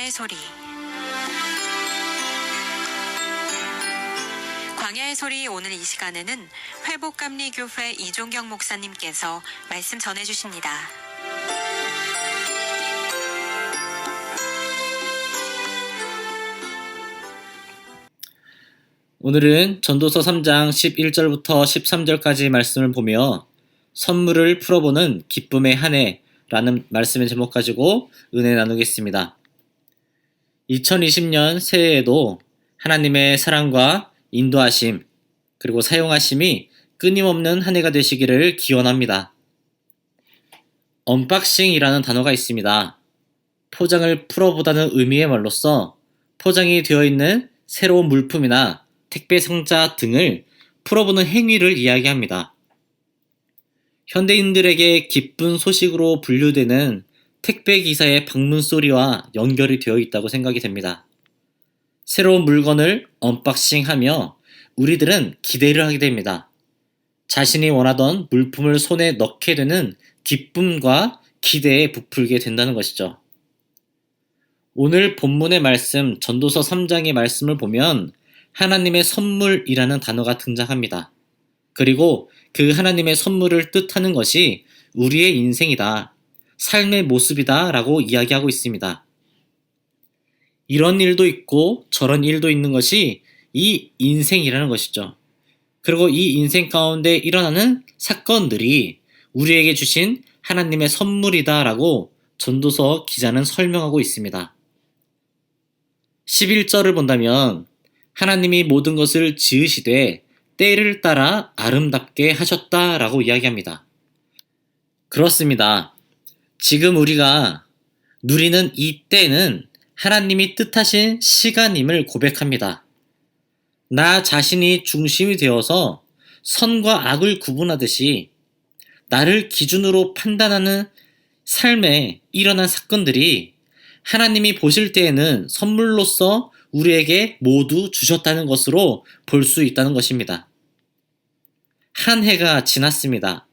광야의 소리. 광야의 소리 오늘 이 시간에는 회복감리교회 이종경 목사님께서 말씀 전해주십니다. 오늘은 전도서 3장 11절부터 13절까지 말씀을 보며 선물을 풀어보는 기쁨의 한 해라는 말씀의 제목 가지고 은혜 나누겠습니다. 2020년 새해에도 하나님의 사랑과 인도하심 그리고 사용하심이 끊임없는 한 해가 되시기를 기원합니다. 언박싱이라는 단어가 있습니다. 포장을 풀어보다는 의미의 말로써 포장이 되어 있는 새로운 물품이나 택배 상자 등을 풀어보는 행위를 이야기합니다. 현대인들에게 기쁜 소식으로 분류되는 택배 기사의 방문 소리와 연결이 되어 있다고 생각이 됩니다. 새로운 물건을 언박싱하며 우리들은 기대를 하게 됩니다. 자신이 원하던 물품을 손에 넣게 되는 기쁨과 기대에 부풀게 된다는 것이죠. 오늘 본문의 말씀 전도서 3장의 말씀을 보면 하나님의 선물이라는 단어가 등장합니다. 그리고 그 하나님의 선물을 뜻하는 것이 우리의 인생이다, 삶의 모습이다 라고 이야기하고 있습니다. 이런 일도 있고 저런 일도 있는 것이 이 인생이라는 것이죠. 그리고 이 인생 가운데 일어나는 사건들이 우리에게 주신 하나님의 선물이다 라고 전도서 기자는 설명하고 있습니다. 11절을 본다면 하나님이 모든 것을 지으시되 때를 따라 아름답게 하셨다라고 이야기합니다. 그렇습니다. 지금 우리가 누리는 이 때는 하나님이 뜻하신 시간임을 고백합니다. 나 자신이 중심이 되어서 선과 악을 구분하듯이 나를 기준으로 판단하는 삶에 일어난 사건들이 하나님이 보실 때에는 선물로서 우리에게 모두 주셨다는 것으로 볼 수 있다는 것입니다. 한 해가 지났습니다.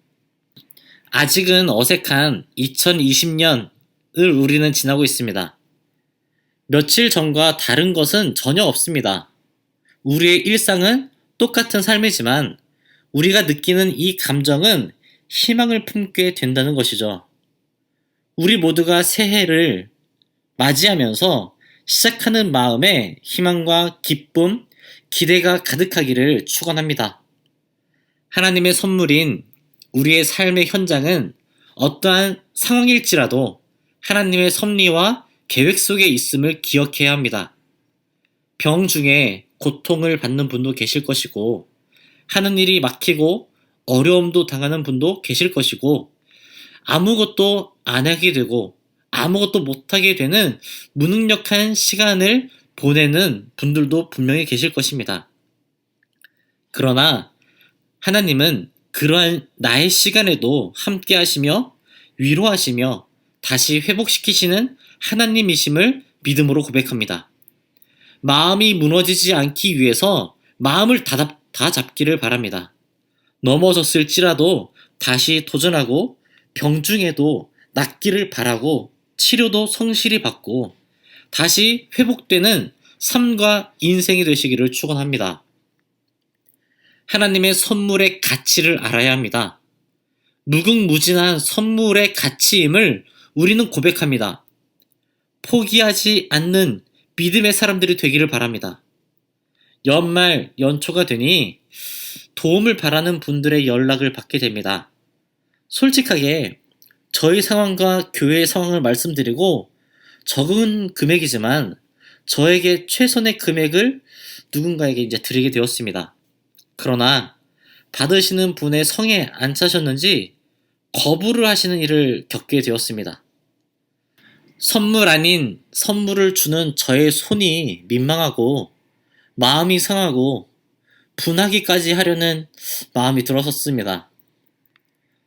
아직은 어색한 2020년을 우리는 지나고 있습니다. 며칠 전과 다른 것은 전혀 없습니다. 우리의 일상은 똑같은 삶이지만 우리가 느끼는 이 감정은 희망을 품게 된다는 것이죠. 우리 모두가 새해를 맞이하면서 시작하는 마음에 희망과 기쁨, 기대가 가득하기를 축원합니다. 하나님의 선물인 우리의 삶의 현장은 어떠한 상황일지라도 하나님의 섭리와 계획 속에 있음을 기억해야 합니다. 병 중에 고통을 받는 분도 계실 것이고 하는 일이 막히고 어려움도 당하는 분도 계실 것이고 아무것도 안 하게 되고 아무것도 못하게 되는 무능력한 시간을 보내는 분들도 분명히 계실 것입니다. 그러나 하나님은 그러한 나의 시간에도 함께 하시며 위로하시며 다시 회복시키시는 하나님이심을 믿음으로 고백합니다. 마음이 무너지지 않기 위해서 마음을 다 잡기를 바랍니다. 넘어졌을지라도 다시 도전하고 병중에도 낫기를 바라고 치료도 성실히 받고 다시 회복되는 삶과 인생이 되시기를 축원합니다. 하나님의 선물의 가치를 알아야 합니다. 무궁무진한 선물의 가치임을 우리는 고백합니다. 포기하지 않는 믿음의 사람들이 되기를 바랍니다. 연말 연초가 되니 도움을 바라는 분들의 연락을 받게 됩니다. 솔직하게 저희 상황과 교회의 상황을 말씀드리고 적은 금액이지만 저에게 최선의 금액을 누군가에게 이제 드리게 되었습니다. 그러나 받으시는 분의 성에 안 차셨는지 거부를 하시는 일을 겪게 되었습니다. 선물 아닌 선물을 주는 저의 손이 민망하고 마음이 상하고 분하기까지 하려는 마음이 들었었습니다.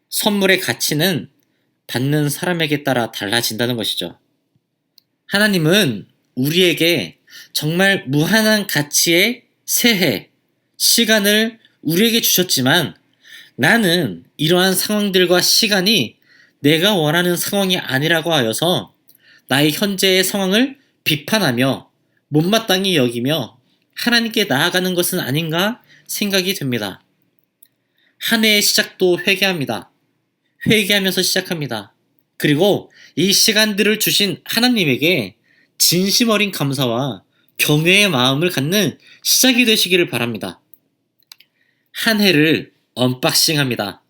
선물의 가치는 받는 사람에게 따라 달라진다는 것이죠. 하나님은 우리에게 정말 무한한 가치의 새해, 시간을 우리에게 주셨지만 나는 이러한 상황들과 시간이 내가 원하는 상황이 아니라고 하여서 나의 현재의 상황을 비판하며 못마땅히 여기며 하나님께 나아가는 것은 아닌가 생각이 됩니다. 한 해의 시작도 회개합니다. 회개하면서 시작합니다. 그리고 이 시간들을 주신 하나님에게 진심 어린 감사와 경외의 마음을 갖는 시작이 되시기를 바랍니다. 한 해를 언박싱합니다.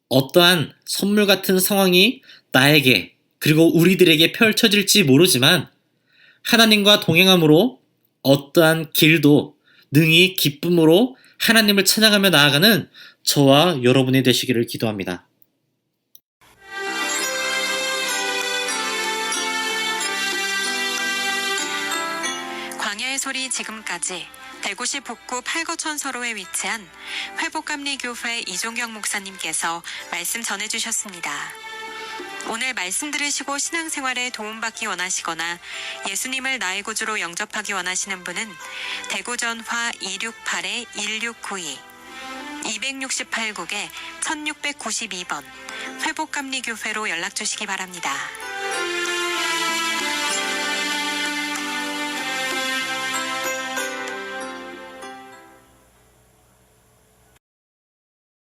어떠한 선물 같은 상황이 나에게 그리고 우리들에게 펼쳐질지 모르지만 하나님과 동행함으로 어떠한 길도 능히 기쁨으로 하나님을 찬양하며 나아가는 저와 여러분이 되시기를 기도합니다. 광야의 소리 지금까지 대구시 북구 팔거천서로에 위치한 회복감리교회 이종경 목사님께서 말씀 전해주셨습니다. 오늘 말씀 들으시고 신앙생활에 도움받기 원하시거나 예수님을 나의 구주로 영접하기 원하시는 분은 대구 전화 268-1692 268국에 1692번 회복감리교회로 연락주시기 바랍니다.